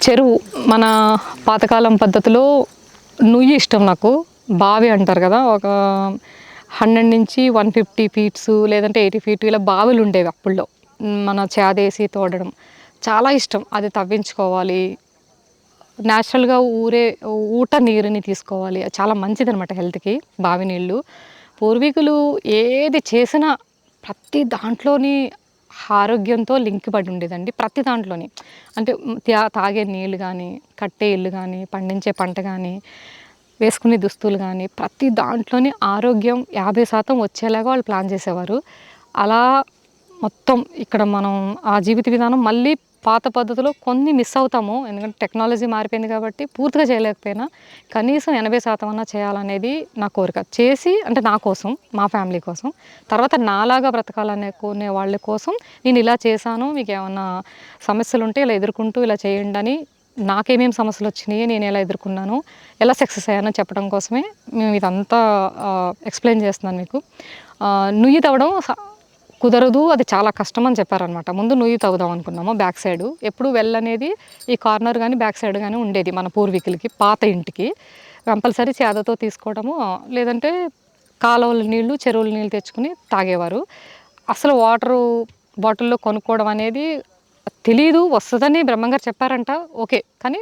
చెరువు మన పాతకాలం పద్ధతిలో నుయ్యి ఇష్టం నాకు. బావి అంటారు కదా, ఒక 100 నుంచి 150 ఫీట్స్ లేదంటే 80 ఫీట్ ఇలా బావులు ఉండేవి అప్పుల్లో. మన చేదేసి తోడడం చాలా ఇష్టం. అది తవ్వించుకోవాలి, న్యాచురల్గా ఊట నీరుని తీసుకోవాలి, చాలా మంచిదనమాట హెల్త్కి బావి నీళ్ళు. పూర్వీకులు ఏది చేసినా ప్రతి దాంట్లోని ఆరోగ్యంతో లింక్ పడి ఉండేదండి, ప్రతి దాంట్లోని. అంటే తాగే నీళ్ళు కానీ, కట్టే ఇల్లు కానీ, పండించే పంట కానీ, వేసుకునే దుస్తులు కానీ, ప్రతి దాంట్లోని ఆరోగ్యం 50% వచ్చేలాగా వాళ్ళు ప్లాన్ చేసేవారు. అలా మొత్తం ఇక్కడ మనం ఆ జీవిత విధానం మళ్ళీ పాత పద్ధతిలో కొన్ని మిస్ అవుతాము, ఎందుకంటే టెక్నాలజీ మారిపోయింది కాబట్టి పూర్తిగా చేయలేకపోయినా కనీసం 80% అన్నా చేయాలనేది నా కోరిక. చేసి అంటే నా కోసం, మా ఫ్యామిలీ కోసం, తర్వాత నాలాగా బ్రతకాలనుకునే వాళ్ళ కోసం నేను ఇలా చేశాను, మీకు ఏమన్నా సమస్యలు ఉంటే ఇలా ఎదుర్కొంటూ ఇలా చేయండి అని, నాకేమేమి సమస్యలు వచ్చినాయి, నేను ఎలా ఎదుర్కొన్నాను, ఎలా సక్సెస్ అయ్యానో చెప్పడం కోసమే మేము ఇదంతా ఎక్స్ప్లెయిన్ చేస్తున్నాను మీకు. నుయ్యి తవ్వడం కుదరదు, అది చాలా కష్టం అని చెప్పారనమాట. ముందు నుయ్యి తవ్వుదాం అనుకున్నాము బ్యాక్ సైడ్. ఎప్పుడు అనేది ఈ కార్నర్ కానీ బ్యాక్ సైడ్ కానీ ఉండేది మన పూర్వీకులకి, పాత ఇంటికి. కంపల్సరీ చేదతో తీసుకోవడము, లేదంటే కాలువల నీళ్ళు, చెరువుల నీళ్ళు తెచ్చుకుని తాగేవారు. అసలు వాటరు బాటిల్లో కొనుక్కోవడం అనేది తెలీదు. వస్తుందని బ్రహ్మంగారు చెప్పారంట, ఓకే. కానీ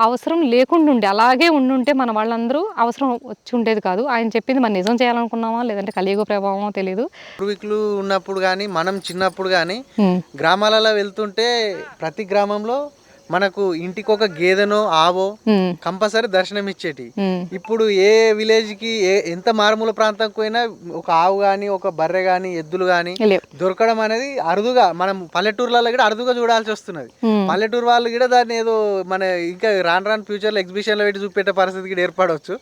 అవసరం లేకుండా ఉండే, అలాగే ఉండుంటే మన వాళ్ళందరూ అవసరం వచ్చి ఉండేది కాదు. ఆయన చెప్పింది మనం నిజం చేయాలనుకున్నామా లేదంటే కలియుగ ప్రభావమో తెలియదు. పూర్వీకులు ఉన్నప్పుడు కానీ, మనం చిన్నప్పుడు కానీ గ్రామాలలో వెళ్తుంటే ప్రతి గ్రామంలో మనకు ఇంటికి ఒక గేదెనో ఆవో కంపల్సరీ దర్శనం ఇచ్చేటి. ఇప్పుడు ఏ విలేజ్ కి ఎంత మారుమూల ప్రాంతం పోయినా ఒక ఆవు గాని, ఒక బర్రె గాని, ఎద్దులు గాని దొరకడం అనేది అరుదుగా, మనం పల్లెటూర్లలో కూడా అరుదుగా చూడాల్సి వస్తున్నది. పల్లెటూరు వాళ్ళు కూడా దాన్ని ఏదో మన ఇంకా రాను ఫ్యూచర్ లో ఎగ్జిబిషన్ లో పెట్టి చూపెట్టే పరిస్థితి కూడా ఏర్పడవచ్చు.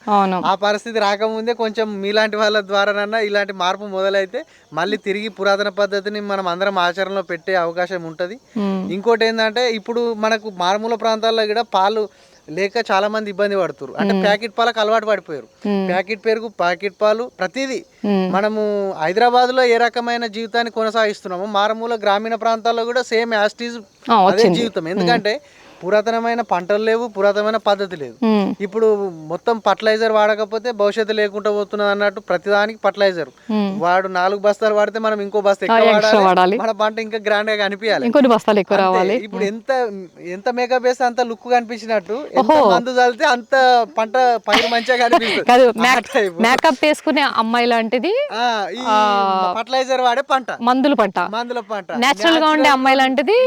ఆ పరిస్థితి రాకముందే కొంచెం మీలాంటి వాళ్ళ ద్వారానన్నా ఇలాంటి మార్పు మొదలైతే మళ్ళీ తిరిగి పురాతన పద్ధతిని మనం అందరం ఆచరణలో పెట్టే అవకాశం ఉంటది. ఇంకోటి ఏంటంటే, ఇప్పుడు మనకు మారుమూల ప్రాంతాల్లో కూడా పాలు లేక చాలా మంది ఇబ్బంది పడుతున్నారు. అంటే ప్యాకెట్ పాలకు అలవాటు పడిపోయారు. ప్యాకెట్ పెరుగు, ప్యాకెట్ పాలు, ప్రతిదీ. మనము హైదరాబాద్ లో ఏ రకమైన జీవితాన్ని కొనసాగిస్తున్నాము, మారుమూల గ్రామీణ ప్రాంతాల్లో కూడా సేమ్ యాస్టీజ్ అదే జీవితం. ఎందుకంటే పురాతనమైన పంటలు లేవు, పురాతనమైన పద్ధతి లేదు. ఇప్పుడు మొత్తం ఫర్టిలైజర్ వాడకపోతే భవిష్యత్తు లేకుండా పోతున్నది అన్నట్టు ప్రతిదానికి ఫర్టిలైజర్. వాడు 4 బస్తాలు వాడితే మనం ఇంకో బస్తా ఎక్కువ వాడాలి, మన పంట ఇంకా గ్రాండ్ గా కనిపించాలి, ఇంకొన్ని బస్తాలు ఎక్కువ రావాలి. ఇప్పుడు ఎంత మేకప్ వేస్తే అంత లుక్ కనిపించినట్టు, ఎంత మందు చల్లితే అంత పంట పైరు మంచిగా కనిపిస్తుంది. మేకప్ వేసుకునే అమ్మాయి లాంటిది ఫర్టిలైజర్ వాడే పంట, మందుల పంట. నేచురల్ గా ఉండే అమ్మాయి లాంటిది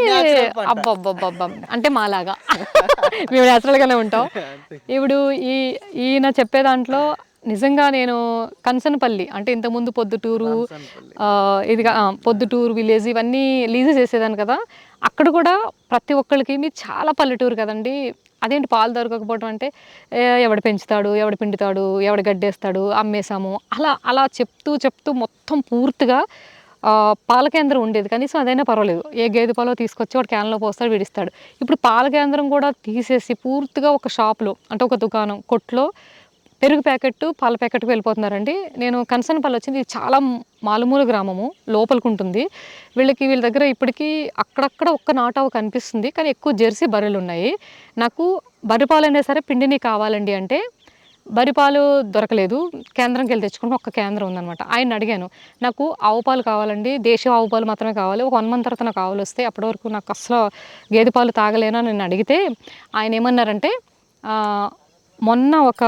అబ్బబ్బబ్బబ్బ, అంటే మాలాగా మేము న్యాచురల్గానే ఉంటాం. ఇప్పుడు ఈయన చెప్పే దాంట్లో నిజంగా నేను కన్సనపల్లి, అంటే ఇంతకుముందు పొద్దుటూరు, పొద్దుటూరు విలేజ్ ఇవన్నీ లీజు చేసేదాన్ని కదా, అక్కడ కూడా ప్రతి ఒక్కరికి మీరు చాలా పల్లెటూరు కదండి, అదేంటి పాలు దొరకకపోవడం అంటే, ఎవడు పెంచుతాడు, ఎవడు పిండుతాడు, ఎవడు గడ్డేస్తాడు, అమ్మేశాము, అలా అలా చెప్తూ మొత్తం పూర్తిగా పాల కేంద్రం ఉండేది. కనీసం అదైనా పర్వాలేదు, ఏ గేదె పాలో తీసుకొచ్చి వాడు క్యాన్లో పోస్తాడు, విడిస్తాడు. ఇప్పుడు పాల కేంద్రం కూడా తీసేసి పూర్తిగా ఒక షాప్లో, అంటే ఒక దుకాణం కొట్లో పెరుగు ప్యాకెట్, పాల ప్యాకెట్కి వెళ్ళిపోతున్నారండి. నేను కన్సనపల్లి వచ్చింది, చాలా మాలుమూల గ్రామము, లోపలికి ఉంటుంది. వీళ్ళ దగ్గర ఇప్పటికీ అక్కడక్కడ ఒక్క నాటావు కనిపిస్తుంది, కానీ ఎక్కువ జెర్సీ బర్రెలు ఉన్నాయి. నాకు బర్రె పాలైనా సరే పిండిని కావాలండి అంటే, బరిపాలు దొరకలేదు, కేంద్రంకి వెళ్ళి తెచ్చుకుంటే ఒక్క కేంద్రం ఉందనమాట. ఆయన అడిగాను, నాకు ఆవు పాలు కావాలండి, దేశీయ ఆవు పాలు మాత్రమే కావాలి, ఒక 1 మంత్ తర్వాత నాకు ఆవులు వస్తే, అప్పటి వరకు నాకు అసలు గేదె పాలు తాగలేనా నేను అడిగితే, ఆయన ఏమన్నారంటే, మొన్న ఒక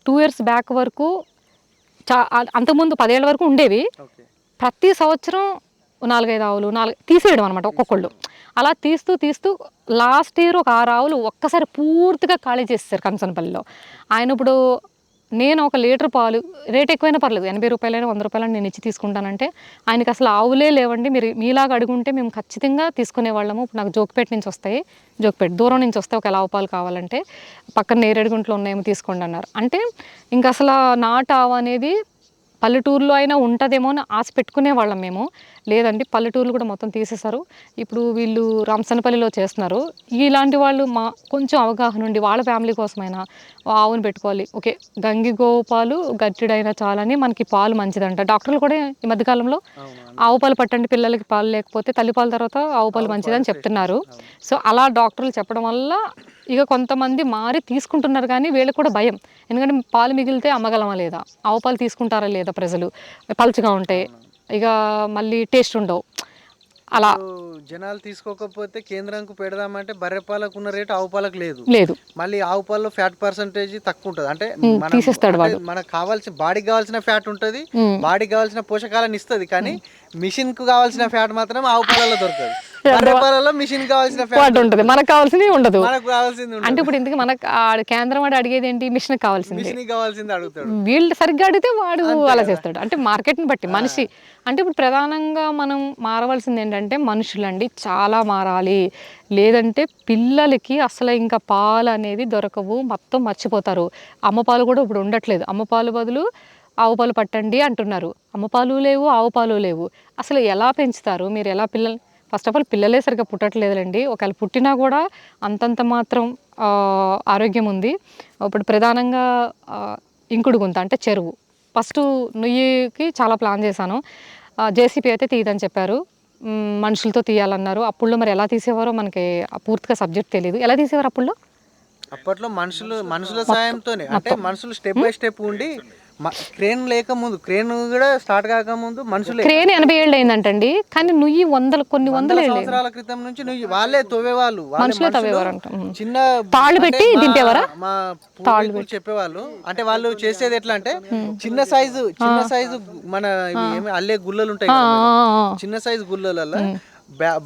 2 ఇయర్స్ బ్యాక్ వరకు అంతకుముందు 10 ఏళ్ళ వరకు ఉండేవి, ప్రతి సంవత్సరం 4-5 ఆవులు తీసేయడం అనమాట ఒక్కొక్కళ్ళు. అలా తీస్తూ లాస్ట్ ఇయర్ ఒక 6 ఆవులు ఒక్కసారి పూర్తిగా ఖాళీ చేసేసారు కన్సనపల్లిలో. ఆయన ఇప్పుడు నేను ఒక లీటర్ పాలు రేట్ ఎక్కువైనా పర్లేదు, 80 రూపాయలైనా 100 రూపాయలైనా నేను ఇచ్చి తీసుకుంటానంటే, ఆయనకి అసలు ఆవులే లేవండి, మీరు మీలాగా అడుగుంటే మేము ఖచ్చితంగా తీసుకునే వాళ్ళము. నాకు జోగిపేట నుంచి వస్తాయి, దూరం నుంచి వస్తాయి ఒకవేళ ఆవు పాలు కావాలంటే, పక్కన నేరేడుగుంట్లో ఉన్నాయేమో తీసుకోండి అన్నారు. అంటే ఇంక అసలు నాటు ఆవు అనేది పల్లెటూరులో అయినా ఉంటుందేమో అని ఆశ పెట్టుకునే వాళ్ళం మేము. లేదండి పల్లెటూర్లు కూడా మొత్తం తీసేశారు, ఇప్పుడు వీళ్ళు రామసనపల్లిలో చేస్తున్నారు. ఇలాంటి వాళ్ళు కొంచెం అవగాహన ఉండి వాళ్ళ ఫ్యామిలీ కోసమైనా ఆవును పెట్టుకోవాలి. ఓకే, గంగిగోపాలు గట్టిడైనా చాలని, మనకి పాలు మంచిదంట. డాక్టర్లు కూడా ఈ మధ్యకాలంలో ఆవు పాలు పట్టండి పిల్లలకి, పాలు లేకపోతే తల్లిపాల తర్వాత ఆవు పాలు మంచిదని చెప్తున్నారు. సో అలా డాక్టర్లు చెప్పడం వల్ల ఇక కొంతమంది మారి తీసుకుంటున్నారు, కానీ వీళ్ళకి కూడా భయం. ఎందుకంటే పాలు మిగిలితే అమ్మగలమా లేదా, ఆవు పాలు తీసుకుంటారా లేదా ప్రజలు, పలుచగా ఉంటాయి, ఇక మళ్ళీ టేస్ట్ ఉండవు. అలా జనాలు తీసుకోకపోతే కేంద్రంకు పెడదామంటే బర్రె పాలకు ఉన్న రేటు ఆవు పాలకు లేదు. లేదు, మళ్ళీ ఆవు పాలలో ఫ్యాట్ పర్సంటేజ్ తక్కువ ఉంటుంది. అంటే తీసేస్తాడు వాడు. మనకు కావాల్సిన బాడీకి కావాల్సిన ఫ్యాట్ ఉంటుంది, బాడీకి కావాల్సిన పోషకాలను ఇస్తుంది, కానీ మిషన్ కు కావాల్సిన ఫ్యాట్ మాత్రం ఆవు పాలలో దొరకదు. బర్రె పాలలో మిషన్ కావాల్సిన ఫ్యాట్ ఉంటుంది, మనకు కావాల్సింది ఉండదు. మనకు కావాల్సింది అంటే ఇప్పుడు ఇందుకు మనకు కేంద్రం వాడు అడిగేది ఏంటి, మిషన్ కావాల్సింది, మిషన్ కావాల్సింది అడుగుతాడు. వీళ్ళు సరిగ్గా అడిగితే వాడు అలా చేస్తాడు. అంటే మార్కెట్ని బట్టి మనిషి. అంటే ఇప్పుడు ప్రధానంగా మనం మారవలసింది ఏంటంటే మనుషులండి, చాలా మారాలి. లేదంటే పిల్లలకి అసలు ఇంకా పాలు అనేది దొరకవు, మొత్తం మర్చిపోతారు. అమ్మ పాలు కూడా ఇప్పుడు ఉండట్లేదు, అమ్మ పాలు బదులు ఆవు పాలు పట్టండి అంటున్నారు. అమ్మ పాలు లేవు, ఆవు పాలు లేవు. అసలు ఎలా పెంచుతారు మీరు, ఎలా పిల్లలు? ఫస్ట్ ఆఫ్ ఆల్ పిల్లలే సరిగ్గా పుట్టట్లేదులేండి, ఒకవేళ పుట్టినా కూడా అంతంత మాత్రం ఆరోగ్యం ఉంది. ఇప్పుడు ప్రధానంగా ఇంకుడు గుంత అంటే చెరువు, ఫస్ట్ నుయ్యికి చాలా ప్లాన్ చేశాను. జేసీపీ అయితే తీయదని చెప్పారు, మనుషులతో తీయాలన్నారు. అప్పుల్లో మరి ఎలా తీసేవారో మనకి పూర్తిగా సబ్జెక్ట్ తెలియదు. ఎలా తీసేవారు అప్పుల్లో? అప్పట్లో మనుషుల సాయంతోనే, అంటే మనుషులు స్టెప్ బై స్టెప్ ఉండి, క్రేన్ లేకముందు, క్రేన్ కూడా స్టార్ట్ కాకముందు మనుషులు, క్రేన్ 80 ఏళ్ళు అయిందంటండి, కానీ నుయ్యి కొన్ని వందల సంవత్సరాల క్రితం నుంచి నుయ్యి వాళ్ళే తవ్వేవాళ్ళు, మనుషులే తవ్వేవారు. చిన్న తాళ్ళు పెట్టి దింపేవారా? మా పూర్వీకులు చెప్పేవాళ్ళు. అంటే వాళ్ళు చేసేది ఎట్లా అంటే చిన్న సైజు మన అల్లే గుల్లలు ఉంటాయి కదా, చిన్న సైజు గుల్లలలో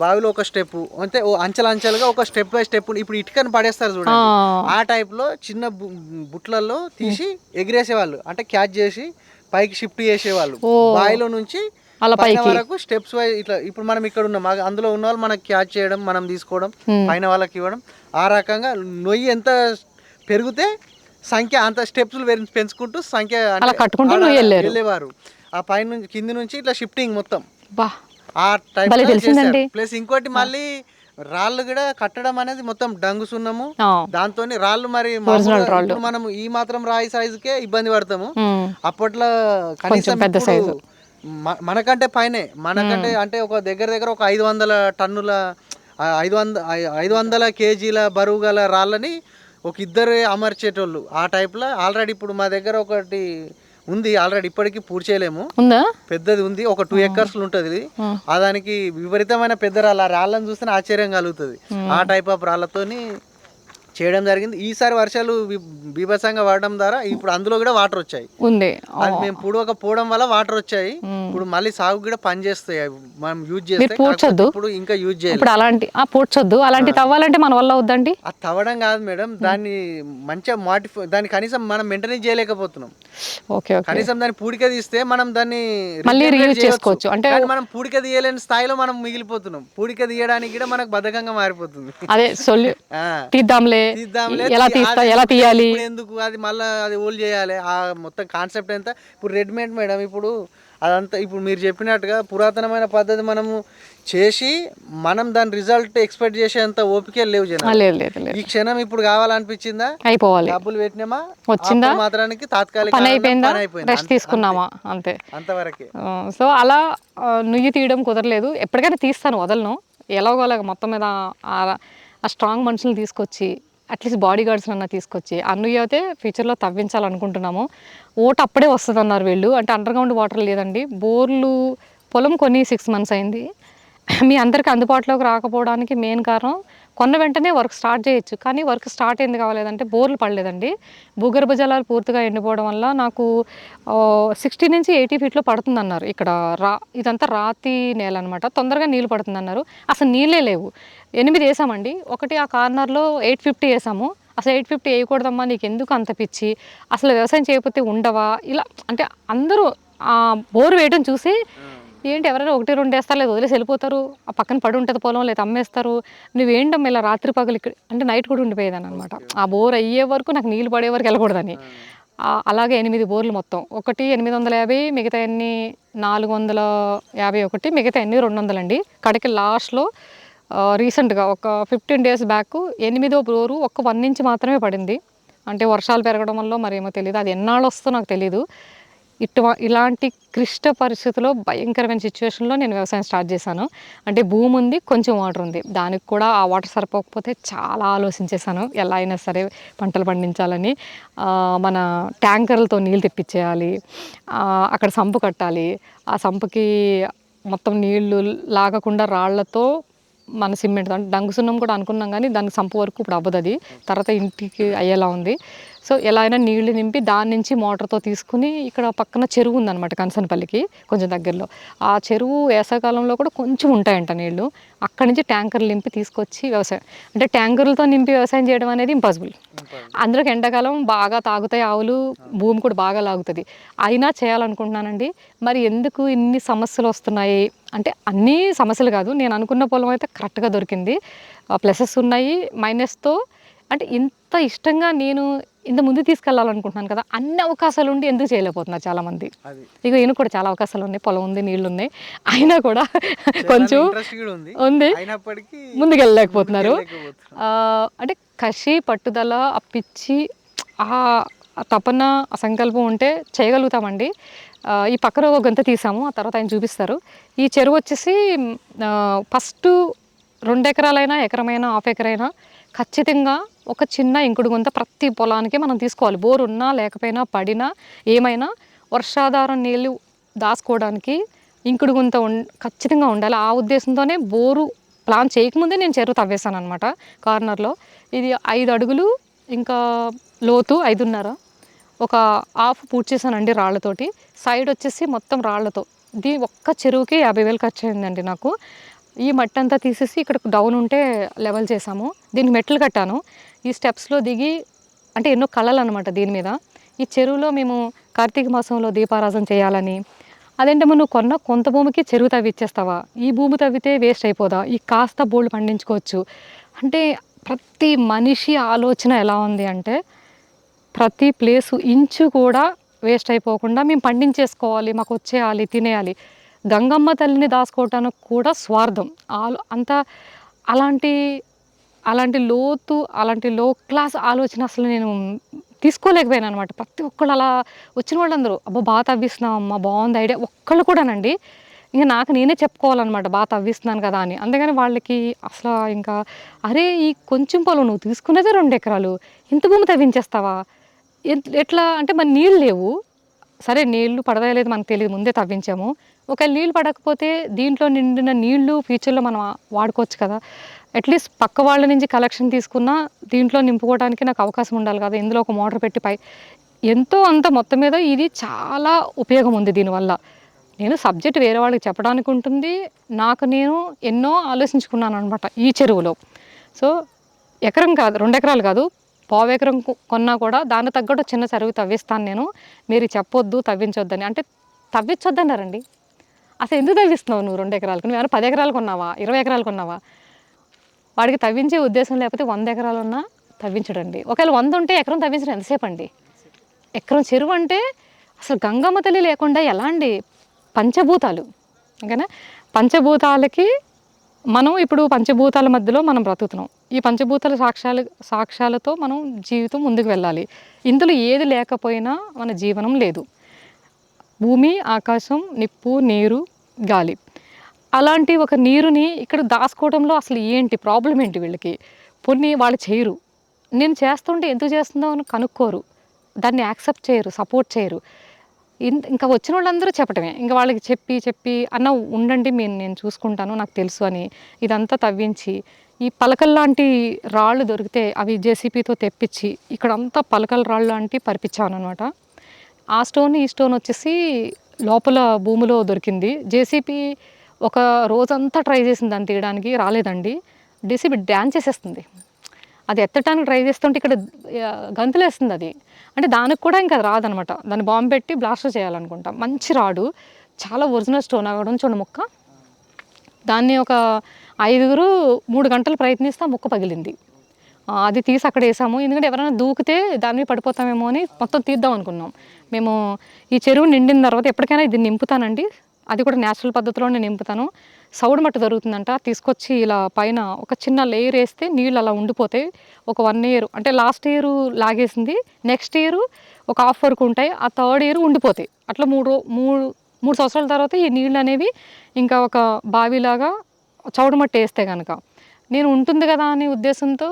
బావిలో ఒక స్టెప్ అంటే అంచెలుగా ఒక స్టెప్ బై స్టెప్, ఇప్పుడు ఇటుకని పడేస్తారు చూడండి, ఆ టైప్ లో చిన్న బుట్లలో తీసి ఎగిరేసేవాళ్ళు. అంటే క్యాచ్ చేసి పైకి షిఫ్ట్ చేసేవాళ్ళు, బావిలో నుంచి పైన వరకు స్టెప్స్ వైజ్. ఇట్లా ఇప్పుడు మనం ఇక్కడ ఉన్నాం, అందులో ఉన్న వాళ్ళు మనకి క్యాచ్ చేయడం, మనం తీసుకోవడం, పైన వాళ్ళకి ఇవ్వడం. ఆ రకంగా నొయ్యి ఎంత పెరిగితే సంఖ్య అంత స్టెప్స్ పెంచుకుంటూ సంఖ్య వెళ్ళేవారు. ఆ పైన నుంచి కింది నుంచి ఇట్లా షిఫ్టింగ్ మొత్తం ఆ టైప్ ప్లస్ ఇంకోటి మళ్ళీ రాళ్ళు కూడా కట్టడం అనేది మొత్తం డంగు సున్నము, దాంతో రాళ్ళు మరి మనం ఈ మాత్రం రాయి సైజుకే ఇబ్బంది పడతాము. అప్పట్లో కనీసం మనకంటే పైనే, మనకంటే అంటే ఒక దగ్గర ఒక 500 టన్నుల 500 కేజీల బరువు గల రాళ్ళని ఒక ఇద్దరు అమర్చేటోళ్ళు ఆ టైప్లో. ఆల్రెడీ ఇప్పుడు మా దగ్గర ఒకటి ఉంది, ఆల్రెడీ ఇప్పటికీ పూర్తి చేయలేము, పెద్దది ఉంది, ఒక 2 acres ఉంటుంది. దానికి విపరీతమైన పెద్ద రాళ్ళని చూస్తే ఆశ్చర్యం కలుగుతుంది. ఆ టైప్ ఆఫ్ రాళ్ళతోని చేయడం జరిగింది. ఈసారి వర్షాలు బీభత్సంగా పడడం ద్వారా ఇప్పుడు అందులో కూడా వాటర్ వచ్చాయి, అది మేము పూడకపోవడం వల్ల వాటర్ వచ్చాయి. ఇప్పుడు మళ్ళీ సాగు కూడా పని చేస్తాయి, మనం యూజ్ చేస్తే. ఇప్పుడు ఇంకా యూజ్ చేయాలి, అలాంటి పూడ్చొద్దు, అలాంటి తవ్వాలంటే మన వల్ల అవుద్దండి. అది తవ్వడం కాదు మేడం, దాన్ని మంచిగా దాన్ని కనీసం మనం మెయింటెనెన్స్ చేయలేకపోతున్నాం. కనీసం దాన్ని పూడిక తీస్తే మనం దాన్ని మళ్ళీ రీయూజ్ చేసుకోవచ్చు. అంటే మనం పూడిక తీయలేని స్థాయిలో మనం మిగిలిపోతున్నాం. పూడిక తీయడానికి కూడా మనకు బద్ధకంగా మారిపోతుంది. అదే తీద్దాంలే, ఎలా తీయాలి, ఎందుకు అది మళ్ళీ అది ఓల్డ్ చేయాలి. ఆ మొత్తం కాన్సెప్ట్ ఎంత ఇప్పుడు రెడీమేడ్ మేడం. ఇప్పుడు అదంతా ఇప్పుడు మీరు చెప్పినట్టుగా పురాతనమైన పద్ధతి మనము చేసి మనం దాని రిజల్ట్ ఎక్స్పెక్ట్ చేసేంత ఓపిక లేవు జనాలు. ఈ క్షణం ఇప్పుడు కావాలనిపించిందా, అయిపోవాలి, డబ్బులు పెట్టినామా, వచ్చిందా, మాత్రానికి తాత్కాలిక పని అయిపోయిందా, రెస్ట్ తీసుకున్నామా, అంతే, అంతవరకే. సో అలా నుయ్యి తీయడం కుదరలేదు. ఎప్పటికైనా తీస్తాను, వదలను. ఎలాగోలాగా మొత్తం మీద ఆ స్ట్రాంగ్ మనుషులు తీసుకొచ్చి అట్లీస్ట్ బాడీ గార్డ్స్ అన్న తీసుకొచ్చి నుయ్యి అయితే ఫ్యూచర్లో తవ్వించాలనుకుంటున్నాము. ఓటు అప్పుడే వస్తుంది అన్నారు వీళ్ళు, అంటే అండర్గ్రౌండ్ వాటర్ లేదండి. బోర్లు పొలం కొని 6 months అయింది. మీ అందరికీ అందుబాటులోకి రాకపోవడానికి మెయిన్ కారణం, కొన్న వెంటనే వర్క్ స్టార్ట్ చేయొచ్చు, కానీ వర్క్ స్టార్ట్ ఎందుకు కావలేదంటే బోర్లు పడలేదండి. భూగర్భ జలాలు పూర్తిగా ఎండిపోవడం వల్ల నాకు 60 నుంచి 80 feet పడుతుందన్నారు. ఇక్కడ ఇదంతా రాతి నేల అనమాట, తొందరగా నీళ్ళు పడుతుందన్నారు. అసలు నీళ్ళే లేవు. 8 వేసామండి, ఒకటి ఆ కార్నర్లో 850 వేసాము. అసలు 850 వేయకూడదమ్మా, నీకు ఎందుకు అంత పిచ్చి, అసలు వ్యవసాయం చేయకపోతే ఉండవా, ఇలా అంటే అందరూ ఆ బోరు వేయడం చూసి ఏంటి ఎవరైనా 1-2 వేస్తారు, లేదా వదిలేసి వెళ్ళిపోతారు, ఆ పక్కన పడి ఉంటుంది పొలం, లేదా అమ్మేస్తారు, నువ్వేంటమ్మా ఇలా రాత్రి పగలు ఇక్కడ అంటే నైట్ కూడా ఉండిపోయేదాన్ని అనమాట. ఆ బోర్ అయ్యే వరకు నాకు నీళ్ళు పడే వరకు వెళ్ళకూడదని. అలాగే 8 బోర్లు మొత్తం. ఒకటి 850, మిగతా అన్ని 451, మిగతా అన్ని 200 అండి. కడకి లాస్ట్‌లో రీసెంట్‌గా ఒక 15 డేస్ బ్యాక్ 8వ బోరు ఒక్క 1 ఇంచ్ మాత్రమే పడింది. అంటే వర్షాలు పెరగడం వల్లో మరేమో తెలీదు. అది ఎన్నాళ్ళొస్తుందో నాకు తెలీదు. ఇలాంటి క్లిష్ట పరిస్థితిలో భయంకరమైన సిచ్యువేషన్‌లో నేను వ్యవసాయం స్టార్ట్ చేశాను. అంటే భూమి ఉంది, కొంచెం వాటర్ ఉంది. దానికి కూడా ఆ వాటర్ సరిపోకపోతే చాలా ఆలోచించేసాను. ఎలా అయినా సరే పంటలు పండించాలని. మన ట్యాంకర్‌లతో నీళ్ళు తెప్పిచ్చేయాలి. అక్కడ సంపు కట్టాలి. ఆ సంపుకి మొత్తం నీళ్లు లాగకుండా రాళ్లతో మన సిమెంట్ అంటే డంగు సున్నం కూడా అనుకున్నాం కానీ దానికి సంపు వరకు ఇప్పుడు అవ్వదది. తర్వాత ఇంటికి అయ్యేలా ఉంది. సో ఎలా అయినా నీళ్లు నింపి దాని నుంచి మోటార్‌తో తీసుకుని ఇక్కడ పక్కన చెరువు ఉందనమాట కనసనపల్లికి కొంచెం దగ్గరలో. ఆ చెరువు వేసవికాలంలో కూడా కొంచెం ఉంటాయంట నీళ్లు. అక్కడి నుంచి ట్యాంకర్లు నింపి తీసుకొచ్చి వ్యవసాయం అంటే ట్యాంకర్లతో నింపి వ్యవసాయం చేయడం అనేది ఇంపాసిబుల్. అందులోకి ఎండాకాలం బాగా తాగుతాయి ఆవులు, భూమి కూడా బాగా లాగుతుంది. అయినా చేయాలనుకుంటున్నానండి. మరి ఎందుకు ఇన్ని సమస్యలు వస్తున్నాయి అంటే అన్నీ సమస్యలు కాదు. నేను అనుకున్న పొలం అయితే కరెక్ట్‌గా దొరికింది. ప్లసెస్ ఉన్నాయి, మైనస్‌తో అంటే ఇంత ఇష్టంగా నేను ఇంత ముందు తీసుకెళ్ళాలనుకుంటున్నాను కదా! అన్ని అవకాశాలు ఉండి ఎందుకు చేయలేకపోతున్నారు చాలామంది. ఇగో ఈయనకు కూడా చాలా అవకాశాలు ఉన్నాయి. పొలం ఉంది, నీళ్లు ఉన్నాయి. అయినా కూడా కొంచెం ఉంది. ముందుకెళ్ళలేకపోతున్నారు. అంటే కసి, పట్టుదల, ఆ పిచ్చి, ఆ తపన, ఆ సంకల్పం ఉంటే చేయగలుగుతామండి. ఈ పక్కన ఒక గంత తీసాము. ఆ తర్వాత ఆయన చూపిస్తారు. ఈ చెరువు వచ్చేసి ఫస్ట్ 2 ఎకరాలైనా, ఎకరమైనా, హాఫ్ ఎకరైనా ఖచ్చితంగా ఒక చిన్న ఇంకుడు గుంత ప్రతి పొలానికి మనం తీసుకోవాలి. బోరు ఉన్నా లేకపోయినా పడినా ఏమైనా వర్షాధారం నీళ్ళు దాచుకోవడానికి ఇంకుడు గుంత ఖచ్చితంగా ఉండాలి. ఆ ఉద్దేశంతోనే బోరు ప్లాన్ చేయకముందే నేను చెరువు తవ్వేశాను అనమాట కార్నర్లో. ఇది 5 అడుగులు ఇంకా లోతు 5.5. ఒక హాఫ్ పూర్తి చేశానండి రాళ్లతోటి. సైడ్ వచ్చేసి మొత్తం రాళ్లతో. ఒక్క చెరువుకి 50,000 ఖర్చు అయిందండి నాకు. ఈ మట్టి అంతా తీసేసి ఇక్కడ డౌన్ ఉంటే లెవెల్ చేసాము. దీనికి మెట్లు కట్టాను. ఈ స్టెప్స్లో దిగి అంటే ఎన్నో కళలు అనమాట దీని మీద. ఈ చెరువులో మేము కార్తీక మాసంలో దీపారాధన చేయాలని. అదేంటమ్మా నువ్వు కొన్న కొంత భూమికి చెరువు తవ్విచ్చేస్తావా? ఈ భూమి తవ్వితే వేస్ట్ అయిపోదా? ఈ కాస్త బోల్డ్ పండించుకోవచ్చు. అంటే ప్రతి మనిషి ఆలోచన ఎలా ఉంది అంటే ప్రతి ప్లేసు ఇంచు కూడా వేస్ట్ అయిపోకుండా మేము పండించేసుకోవాలి, మాకు వచ్చేయాలి, తినేయాలి. గంగమ్మ తల్లిని దాచుకోవటానికి కూడా స్వార్థం. అలాంటి అలాంటి లోతు, అలాంటి లో క్లాస్ ఆలోచన అసలు నేను తీసుకోలేకపోయాను అనమాట. ప్రతి ఒక్కళ్ళు అలా వచ్చిన వాళ్ళందరూ అబ్బా బాగా తవ్విస్తున్నావమ్మా, బాగుంది ఐడియా. ఒక్కళ్ళు కూడానండి ఇంక నాకు నేనే చెప్పుకోవాలన్నమాట బాగా తవ్విస్తున్నాను కదా అని. అందుకని వాళ్ళకి అసలు ఇంకా అరే ఈ కొంచెం పొలం నువ్వు తీసుకున్నదే 2 ఎకరాలు, ఇంత భూమి తవ్వించేస్తావా? ఎట్లా అంటే మరి నీళ్ళు లేవు. సరే నీళ్ళు పడతాయో లేదో మనకు తెలియదు, ముందే తవ్వించాము. ఒకవేళ నీళ్ళు పడకపోతే దీంట్లో నిండిన నీళ్ళు ఫ్యూచర్లో మనం వాడుకోవచ్చు కదా. అట్లీస్ట్ పక్క వాళ్ళ నుంచి కలెక్షన్ తీసుకున్నా దీంట్లో నింపుకోవడానికి నాకు అవకాశం ఉండాలి కదా. ఇందులో ఒక మోటార్ పెట్టి ఎంతో అంత మొత్తం మీద ఇది చాలా ఉపయోగం ఉంది దీనివల్ల. నేను సబ్జెక్ట్ వేరే వాళ్ళకి చెప్పడానికి ఉంటుంది. నాకు నేను ఎన్నో ఆలోచించుకున్నాను అనమాట ఈ చెరువులో. సో ఎకరం కాదు, 2 ఎకరాలు కాదు, పావు ఎకరం కొన్నా కూడా దాన్ని తగ్గట్టు చిన్న చెరువు తవ్విస్తాను నేను. మీరు చెప్పొద్దు, తవ్వించొద్దని. అంటే తవ్వించొద్దన్నారండి. అసలు ఎందుకు తవ్విస్తున్నావు నువ్వు 2 ఎకరాలకు? నువ్వు 10 ఎకరాలు కొన్నావా, 20 ఎకరాలు కొన్నావా? వాడికి తవ్వించే ఉద్దేశం లేకపోతే 100 ఎకరాలు ఉన్నా తవ్వించడండి. ఒకవేళ 100 ఉంటే ఎకరం తవ్వించడం ఎంతసేపు అండి? ఎకరం చెరువు అంటే అసలు గంగమ్మ తల్లి లేకుండా ఎలా అండి? పంచభూతాలు ఓకేనా. పంచభూతాలకి మనం ఇప్పుడు పంచభూతాల మధ్యలో మనం బ్రతుకుతున్నాం. ఈ పంచభూతాల సాక్ష్యాలతో మనం జీవితం ముందుకు వెళ్ళాలి. ఇందులో ఏది లేకపోయినా మన జీవనం లేదు. భూమి, ఆకాశం, నిప్పు, నీరు, గాలి. అలాంటి ఒక నీరుని ఇక్కడ దాచుకోవడంలో అసలు ఏంటి ప్రాబ్లం ఏంటి వీళ్ళకి? పోనీ వాళ్ళు చేయరు. నేను చేస్తుంటే ఎందుకు చేస్తుందో అని కనుక్కోరు. దాన్ని యాక్సెప్ట్ చేయరు, సపోర్ట్ చేయరు. ఇంకా వచ్చిన వాళ్ళందరూ చెప్పటమే. ఇంకా వాళ్ళకి చెప్పి అన్న ఉండండి నేను చూసుకుంటాను, నాకు తెలుసు అని ఇదంతా తవ్వించి ఈ పలకల్లాంటి రాళ్ళు దొరికితే అవి జేసీపీతో తెప్పించి ఇక్కడంతా పలకల రాళ్ళు లాంటి పరిపించాను అనమాట. ఆ స్టోన్ ఈ స్టోన్ వచ్చేసి లోపల భూమిలో దొరికింది. జేసీపీ ఒక రోజంతా ట్రై చేసింది దాన్ని తీయడానికి, రాలేదండి. జేసీబీ డ్యాన్స్ చేసేస్తుంది. అది ఎత్తడానికి ట్రై చేస్తుంటే ఇక్కడ గంతులేస్తుంది అది. అంటే దానికి కూడా ఇంకా రాదనమాట. దాన్ని బాంబు పెట్టి బ్లాస్టర్ చేయాలనుకుంటాం. మంచి రాడు, చాలా ఒరిజినల్ స్టోన్. అక్కడ చూడండి ముక్క. దాన్ని ఒక 5 3 గంటలు ప్రయత్నిస్తే ఆ ముక్క పగిలింది. అది తీసి అక్కడ వేసాము. ఎందుకంటే ఎవరైనా దూకితే దాని మీద పడిపోతామేమో అని మొత్తం తీద్దాం అనుకున్నాం. మేము ఈ చెరువు నిండిన తర్వాత ఎప్పటికైనా ఇది నింపుతానండి. అది కూడా న్యాచురల్ పద్ధతిలోనే నింపుతాను. సౌడు మట్టి జరుగుతుందంట, తీసుకొచ్చి ఇలా పైన ఒక చిన్న లేయర్ వేస్తే నీళ్ళు అలా ఉండిపోతాయి. ఒక 1 ఇయర్ అంటే లాస్ట్ ఇయర్ లాగేసింది, నెక్స్ట్ ఇయర్ ఒక హాఫ్ వరకు ఉంటాయి, ఆ థర్డ్ ఇయర్ ఉండిపోతాయి. అట్లా మూడు సంవత్సరాల తర్వాత ఈ నీళ్ళు అనేవి ఇంకా ఒక బావిలాగా చౌడు మట్టి వేస్తే కనుక నేను ఉంటుంది కదా అనే ఉద్దేశంతో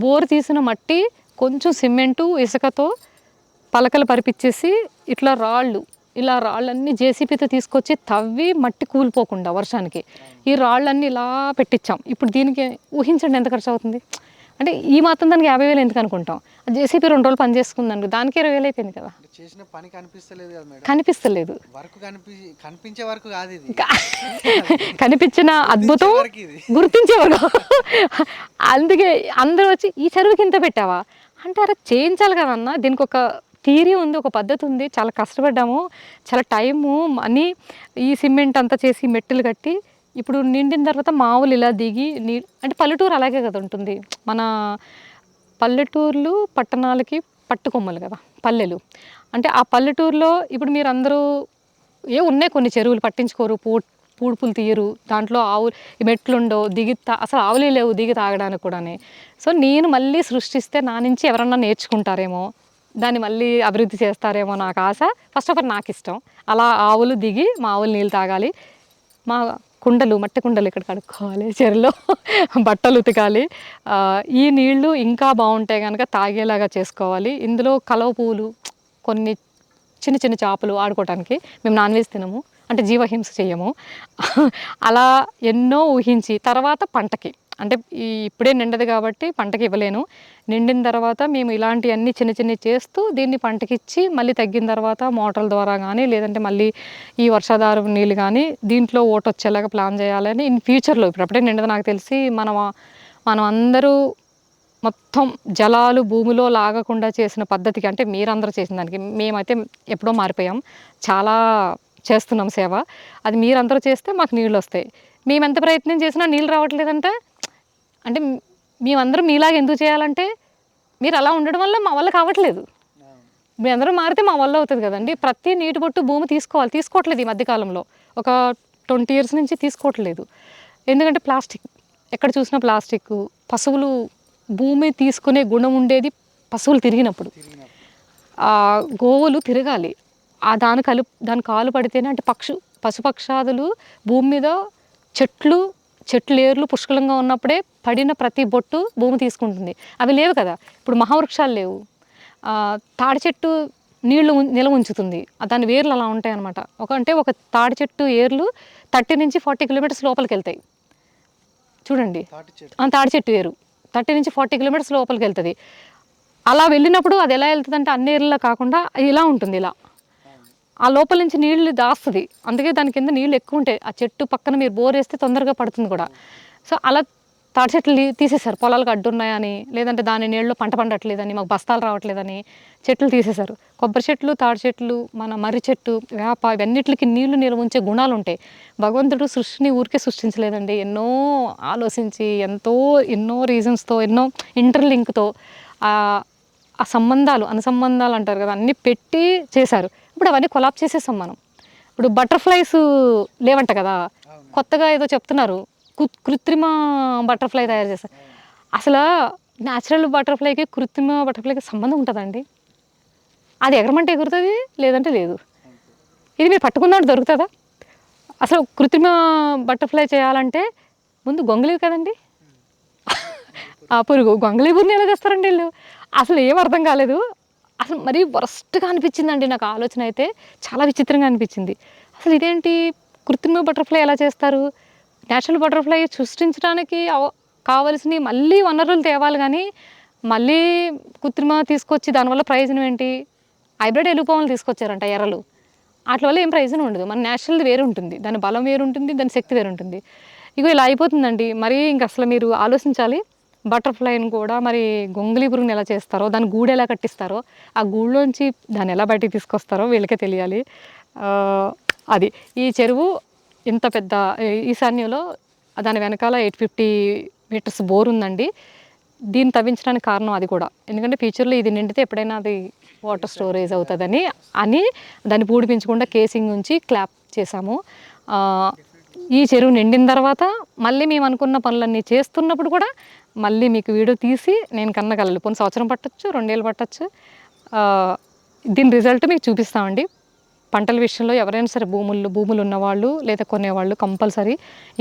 బోరు తీసిన మట్టి కొంచెం సిమెంటు ఇసుకతో పలకలు పరిపిచ్చేసి ఇలా రాళ్ళన్నీ జేసీబీతో తీసుకొచ్చి తవ్వి మట్టి కూలిపోకుండా వర్షానికి ఈ రాళ్ళన్నీ ఇలా పెట్టించాం. ఇప్పుడు దీనికి ఊహించండి ఎంత ఖర్చు అవుతుంది. అంటే ఈ మాత్రం దానికి 50,000 ఎందుకు అనుకుంటాం. జేసీబీ 2 రోజులు పని చేసుకుందానికి దానికి 20,000 అయిపోయింది కదా. చేసిన పని కనిపిస్తలేదు కదా మేడం. కనిపిస్తలేదు. వర్క్ కనిపించే వరకు కాదు ఇది. కనిపించిన అద్భుతం గుర్తించేవాడు. అందుకే అందరూ వచ్చి ఈ చెరువుకి ఇంత పెట్టావా అంటే అరే చేయించాలి కదన్నా, దీనికి ఒక థియరీ ఉంది, ఒక పద్ధతి ఉంది. చాలా కష్టపడ్డాము, చాలా టైము మనీ, ఈ సిమెంట్ అంతా చేసి మెట్టులు కట్టి ఇప్పుడు నిండిన తర్వాత మావులు ఇలా దిగి అంటే పల్లెటూరు అలాగే కదా ఉంటుంది. మన పల్లెటూర్లు పట్టణాలకి పట్టుకొమ్మలు కదా పల్లెలు. అంటే ఆ పల్లెటూరులో ఇప్పుడు మీరు అందరూ ఉన్నాయి కొన్ని చెరువులు పట్టించుకోరు, పూడుపులు తీయరు, దాంట్లో మెట్లుండవు, అసలు ఆవులే లేవు దిగి తాగడానికి కూడా. సో నేను మళ్ళీ సృష్టిస్తే నా నుంచి ఎవరన్నా నేర్చుకుంటారేమో, దాన్ని మళ్ళీ అభివృద్ధి చేస్తారేమో నాకు ఆశ. ఫస్ట్ ఆఫ్ ఆల్ నాకు ఇష్టం అలా ఆవులు దిగి మా ఆవులు నీళ్ళు తాగాలి, మా మట్టి కుండలు ఇక్కడ కడుక్కోవాలి, చెరువులో బట్టలు ఉతకాలి, ఈ నీళ్లు ఇంకా బాగుంటాయి కనుక తాగేలాగా చేసుకోవాలి. ఇందులో కలవ పువ్వులు, కొన్ని చిన్న చిన్న చేపలు ఆడుకోవటానికి. మేము నాన్ వెజ్ తినము, అంటే జీవహింస చేయము. అలా ఎన్నో ఊహించి తర్వాత పంటకి, అంటే ఇప్పుడే నిండదు కాబట్టి పంటకి ఇవ్వలేను. నిండిన తర్వాత మేము ఇలాంటివన్నీ చిన్న చిన్నవి చేస్తూ దీన్ని పంటకిచ్చి మళ్ళీ తగ్గిన తర్వాత మోటార్ల ద్వారా కానీ లేదంటే మళ్ళీ ఈ వర్షాధార నీళ్ళు కానీ దీంట్లో ఓటొచ్చేలాగా ప్లాన్ చేయాలని ఇన్ ఫ్యూచర్లో. ఇప్పుడు అప్పుడే నిండదు నాకు తెలిసి మనం అందరూ మొత్తం జలాలు భూమిలో లాగకుండా చేసిన పద్ధతికి, అంటే మీరందరూ చేసిన దానికి మేమైతే ఎప్పుడో మారిపోయాం. చాలా చేస్తున్నాం సేవ. అది మీరందరూ చేస్తే మాకు నీళ్ళు వస్తాయి. మేము ఎంత ప్రయత్నం చేసినా నీళ్ళు రావట్లేదంటే అంటే మేమందరం మీలాగా ఎందుకు చేయాలంటే మీరు అలా ఉండడం వల్ల మా వల్ల కావట్లేదు. మీ అందరూ మారితే మా వల్ల అవుతుంది కదండి. ప్రతి నీటి బొట్టు భూమి తీసుకోవట్లేదు ఈ మధ్యకాలంలో. ఒక 20 years నుంచి తీసుకోవట్లేదు. ఎందుకంటే ప్లాస్టిక్, ఎక్కడ చూసినా ప్లాస్టిక్. పశువులు భూమి తీసుకునే గుణం ఉండేది పశువులు తిరిగినప్పుడు. గోవులు తిరగాలి, దాని కాలు పడితేనే, అంటే పశుపక్షాదులు భూమి మీద చెట్లు ఏర్లు పుష్కలంగా ఉన్నప్పుడే పడిన ప్రతి బొట్టు భూమి తీసుకుంటుంది. అవి లేవు కదా, ఇప్పుడు మహావృక్షాలు లేవు. తాడి చెట్టు నీళ్లు నిల్వ ఉంచుతుంది, దాని వేర్లు అలా ఉంటాయి అన్నమాట. ఒక తాడి చెట్టు ఏర్లు 30 నుంచి 40 kilometers లోపలికి వెళ్తాయి చూడండి. తాడి చెట్టు ఏరు 30 నుంచి 40 kilometers లోపలికి వెళ్తుంది. అలా వెళ్ళినప్పుడు అది ఎలా వెళ్తుంది అంటే అన్ని ఏర్లలో కాకుండా ఇలా ఉంటుంది, ఇలా ఆ లోపల నుంచి నీళ్లు దాస్తుంది. అందుకే దాని కింద నీళ్ళు ఎక్కువ ఉంటాయి. ఆ చెట్టు పక్కన మీరు బోర్ వేస్తే తొందరగా పడుతుంది కూడా. సో అలా తాడి చెట్లు తీసేశారు, పొలాలకు అడ్డున్నాయని, లేదంటే దాని నీళ్ళలో పంట పండట్లేదని, మాకు బస్తాలు రావట్లేదని చెట్లు తీసేశారు. కొబ్బరి చెట్లు, తాడి చెట్లు, మన మర్రి చెట్టు, వేప, ఇవన్నిటికి నీళ్లు నిల్వ ఉంచే గుణాలు ఉంటాయి. భగవంతుడు సృష్టిని ఊరికే సృష్టించలేదండి, ఎన్నో ఆలోచించి ఎన్నో రీజన్స్తో, ఎన్నో ఇంటర్లింక్తో ఆ సంబంధాలు, అనుసంబంధాలు అంటారు కదా, అన్నీ పెట్టి చేశారు. ఇప్పుడు అవన్నీ కొలాప్స్ చేసేసాం మనం. ఇప్పుడు బటర్ఫ్లైస్ లేవంట కదా, కొత్తగా ఏదో చెప్తున్నారు, కృత్రిమ బటర్ఫ్లై తయారు చేస్తారు. అసలు న్యాచురల్ బటర్ఫ్లైకి కృత్రిమ బటర్ఫ్లైకి సంబంధం ఉంటుందండి? అది ఎగరమంటే ఎగురుతుంది, లేదంటే లేదు. ఇది మీరు పట్టుకున్నట్టు దొరుకుతుందా? అసలు కృత్రిమ బటర్ఫ్లై చేయాలంటే ముందు గొంగళి కదండి, ఆ పురుగు గొంగళి పురుగుని ఎలా తెస్తారండి వీళ్ళు? అసలు ఏం అర్థం కాలేదు. అసలు మరీ వరస్ట్గా అనిపించిందండి నాకు. ఆలోచన అయితే చాలా విచిత్రంగా అనిపించింది. అసలు ఇదేంటి, కృత్రిమ బటర్ఫ్లై ఎలా చేస్తారు? న్యాచురల్ బటర్ఫ్లై సృష్టించడానికి కావలసినవి మళ్ళీ వనరులు తేవాలి, కానీ మళ్ళీ కృత్రిమ తీసుకొచ్చి దానివల్ల ప్రయోజనం ఏంటి? హైబ్రిడ్ ఎలుగుపాములు తీసుకొచ్చారంట, ఎర్రలు. వాటి వల్ల ఏం ప్రయోజనం ఉండదు. మన న్యాచురల్ది వేరు ఉంటుంది, దాని బలం వేరు ఉంటుంది, దాని శక్తి వేరు ఉంటుంది. ఇగో ఇలా అయిపోతుందండి. మరి ఇంక అసలు మీరు ఆలోచించాలి. బటర్ఫ్లైని కూడా మరి గొంగళి పురుగుని ఎలా చేస్తారో, దాని గూడు ఎలా కట్టిస్తారో, ఆ గూడులోంచి దాన్ని ఎలా బయటికి తీసుకొస్తారో వీళ్ళకే తెలియాలి. అది ఈ చెరువు ఇంత పెద్ద ఈశాన్యంలో దాని వెనకాల 850 meters బోర్ ఉందండి. దీన్ని తవ్వించడానికి కారణం అది కూడా, ఎందుకంటే ఫ్యూచర్లో ఇది నిండితే ఎప్పుడైనా అది వాటర్ స్టోరేజ్ అవుతుందని దాన్ని పూడిపించకుండా కేసింగ్ ఉంచి క్లాప్ చేసాము. ఈ చెరువు నిండిన తర్వాత మళ్ళీ మేము అనుకున్న పనులన్నీ చేస్తున్నప్పుడు కూడా మళ్ళీ మీకు వీడియో తీసి నేను కన్నగలలు. కొన్ని సంవత్సరం పట్టచ్చు, 2 ఏళ్ళు పట్టచ్చు. దీని రిజల్ట్ మీకు చూపిస్తామండి. పంటల విషయంలో ఎవరైనా సరే భూములు ఉన్నవాళ్ళు లేదా కొనేవాళ్ళు కంపల్సరీ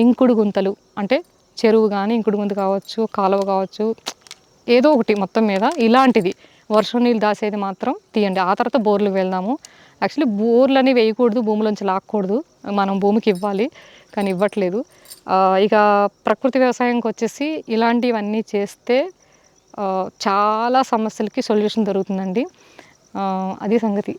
ఇంకుడు గుంతలు, అంటే చెరువు కానీ ఇంకుడు గుంత కావచ్చు, కాలువ కావచ్చు, ఏదో ఒకటి మొత్తం మీద ఇలాంటిది వర్షం నీళ్ళు దాసేది మాత్రం తీయండి. ఆ తర్వాత బోర్లకు వెళ్దాము. యాక్చువల్లీ బోర్లని వేయకూడదు, భూమిలోంచి లాక్కూడదు, మనం భూమికి ఇవ్వాలి, కానీ ఇవ్వట్లేదు. ఇక ప్రకృతి వ్యవసాయంకి వచ్చేసి ఇలాంటివన్నీ చేస్తే చాలా సమస్యలకి సొల్యూషన్ దొరుకుతుందండి. అది సంగతి.